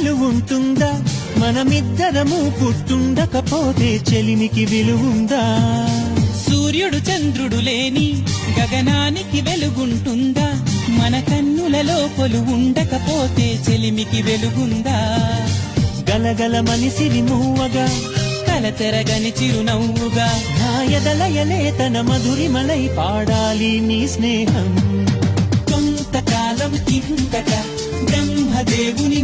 విలువుంటుందా? మనమిద్దరము పుట్టుండకపోతే చెలిమికి విలువుందా? సూర్యుడు చంద్రుడు లేని గగనానికి వెలుగుంటుందా? మన కన్నులలో కొలువుండకపోతే చెలిమికి వెలుగుందా? గలగల మనిసిరి మూవగా కలతెరగని చిరునవ్వుగా నా ఎదలయలే తన మధురిమలై పాడాలి నీ స్నేహం. కొంతకాలం కిందట బ్రహ్మదేవుని